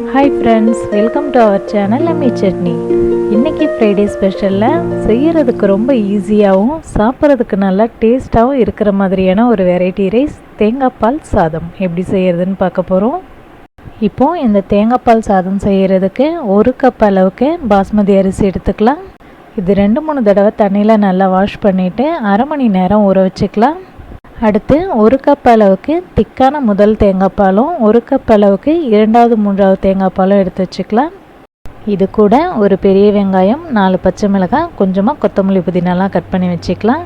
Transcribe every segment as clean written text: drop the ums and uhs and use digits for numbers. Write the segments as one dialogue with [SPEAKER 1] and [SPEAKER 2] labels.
[SPEAKER 1] Hi friends, welcome to our channel Ammi Chutney. இன்னைக்கு Friday ஸ்பெஷல்ல செய்யறதுக்கு ரொம்ப ஈஸியாகவும் சாப்பிட்றதுக்கு நல்லா டேஸ்டாகவும் இருக்கிற மாதிரியான ஒரு வெரைட்டி ரைஸ் தேங்காய் பால் சாதம் எப்படி செய்யறதுன்னு பார்க்க போகிறோம். இப்போ இந்த தேங்காய் பால் சாதம் செய்யறதுக்கு 1 கப் அளவுக்கு பாஸ்மதி அரிசி எடுத்துக்கலாம். இது 2-3 தடவை தண்ணியில் நல்லா வாஷ் பண்ணிவிட்டு அரை மணி நேரம் ஊற வச்சுக்கலாம். அடுத்து 1 கப் அளவுக்கு திக்கான முதல் தேங்காய் பாலும் 1 கப் அளவுக்கு 2வது 3வது தேங்காய் பாலும் எடுத்து வச்சுக்கலாம். இது கூட ஒரு பெரிய வெங்காயம், 4 பச்சை மிளகாய், கொஞ்சமாக கொத்தமல்லி புதினாலாம் கட் பண்ணி வச்சுக்கலாம்.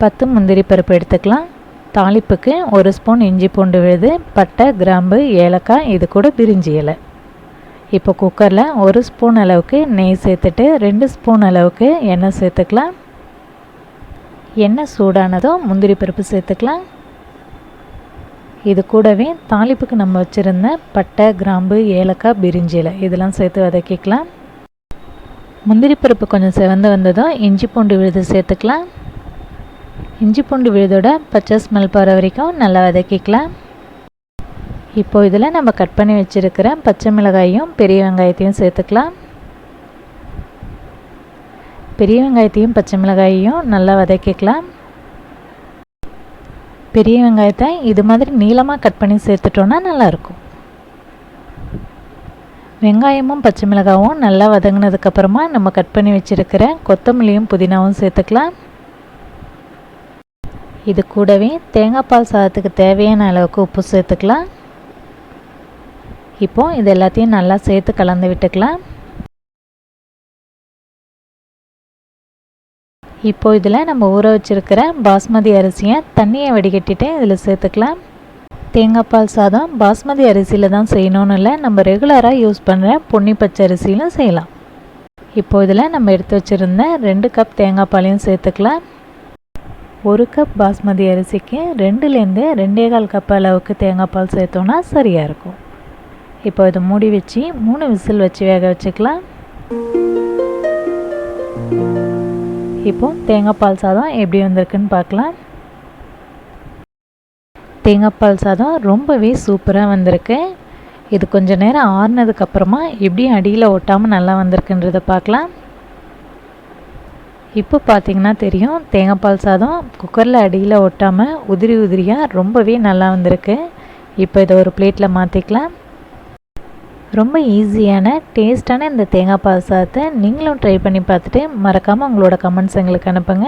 [SPEAKER 1] 10 முந்திரி பருப்பு எடுத்துக்கலாம். தாளிப்புக்கு 1 ஸ்பூன் இஞ்சி பூண்டு விழுது, பட்டை, கிராம்பு, ஏலக்காய், இது கூட பிரிஞ்சி இலை. இப்போ குக்கரில் 1 ஸ்பூன் அளவுக்கு நெய் சேர்த்துட்டு 2 ஸ்பூன் அளவுக்கு எண்ணெய் சேர்த்துக்கலாம். எண்ணெய் சூடானதும் முந்திரி பருப்பு சேர்த்துக்கலாம். இது கூடவே தாளிப்புக்கு நம்ம வச்சுருந்த பட்டை, கிராம்பு, ஏலக்காய், பிரிஞ்சி இலை இதெல்லாம் சேர்த்து வதக்கிக்கலாம். முந்திரி பருப்பு கொஞ்சம் செவந்து வந்ததும் இஞ்சி பூண்டு விழுது சேர்த்துக்கலாம். இஞ்சி பூண்டு விழுதோட பச்சை ஸ்மெல் போகிற வரைக்கும் நல்லா வதக்கிக்கலாம். இப்போ இதில் நம்ம கட் பண்ணி வச்சுருக்கிற பச்சை மிளகாயும் பெரிய வெங்காயத்தையும் சேர்த்துக்கலாம். பெரிய வெங்காயத்தையும் பச்சை மிளகாயையும் நல்லா வதக்கிக்கலாம். பெரிய வெங்காயத்தை இது மாதிரி நீளமாக கட் பண்ணி சேர்த்துட்டோன்னா நல்லாயிருக்கும். வெங்காயமும் பச்சை மிளகாயும் நல்லா வதங்கினதுக்கப்புறமா நம்ம கட் பண்ணி வச்சுருக்கிற கொத்தமல்லியும் புதினாவும் சேர்த்துக்கலாம். இது கூடவே தேங்காய் பால் சாதத்துக்கு தேவையான அளவுக்கு உப்பு சேர்த்துக்கலாம். இப்போது இது எல்லாத்தையும் நல்லா சேர்த்து கலந்து விட்டுக்கலாம். இப்போ இதில் நம்ம ஊற வச்சுருக்கிற பாஸ்மதி அரிசியை தண்ணியை வடிகட்டிட்டு இதில் சேர்த்துக்கலாம். தேங்காய் பால் சாதம் பாஸ்மதி அரிசியில் தான் செய்யணும்னு இல்லை, நம்ம ரெகுலராக யூஸ் பண்ணுற பொன்னி பச்சை அரிசியிலும் செய்யலாம். இப்போ இதில் நம்ம எடுத்து வச்சுருந்த 2 கப் தேங்காய் பாலையும் சேர்த்துக்கலாம். 1 கப் பாஸ்மதி அரிசிக்கு 2லேருந்து 2.25 கப் அளவுக்கு தேங்காய் பால் சேர்த்தோன்னா சரியாக இருக்கும். இப்போ இதை மூடி வச்சு 3 விசில் வச்சு வேக வச்சுக்கலாம். இப்போது தேங்காய் பால் சாதம் எப்படி வந்திருக்குன்னு பார்க்கலாம். தேங்காய் பால் சாதம் ரொம்பவே சூப்பராக வந்திருக்கு. இது கொஞ்சம் நேரம் ஆறுனதுக்கப்புறமா எப்படி அடியில் ஒட்டாமல் நல்லா வந்திருக்குன்றதை பார்க்கலாம். இப்போ பார்த்திங்கன்னா தெரியும், தேங்காய் பால் சாதம் குக்கரில் அடியில் ஒட்டாமல் உதிரி உதிரியாக ரொம்பவே நல்லா வந்திருக்கு. இப்போ இதை ஒரு பிளேட்டில் மாற்றிக்கலாம். ரொம்ப ஈஸியான டேஸ்டான இந்த தேங்காய் பால் சாதத்தை நீங்களும் ட்ரை பண்ணி பார்த்துட்டு மறக்காமல் உங்களோட கமெண்ட்ஸ் எங்களுக்கு அனுப்புங்க.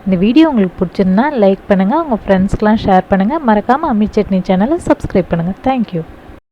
[SPEAKER 1] இந்த வீடியோ உங்களுக்கு பிடிச்சிருந்தா லைக் பண்ணுங்கள், உங்கள் ஃப்ரெண்ட்ஸ்க்கெலாம் ஷேர் பண்ணுங்கள். மறக்காமல் அம்மி சட்னி சேனலை சப்ஸ்கிரைப் பண்ணுங்கள். தேங்க்யூ.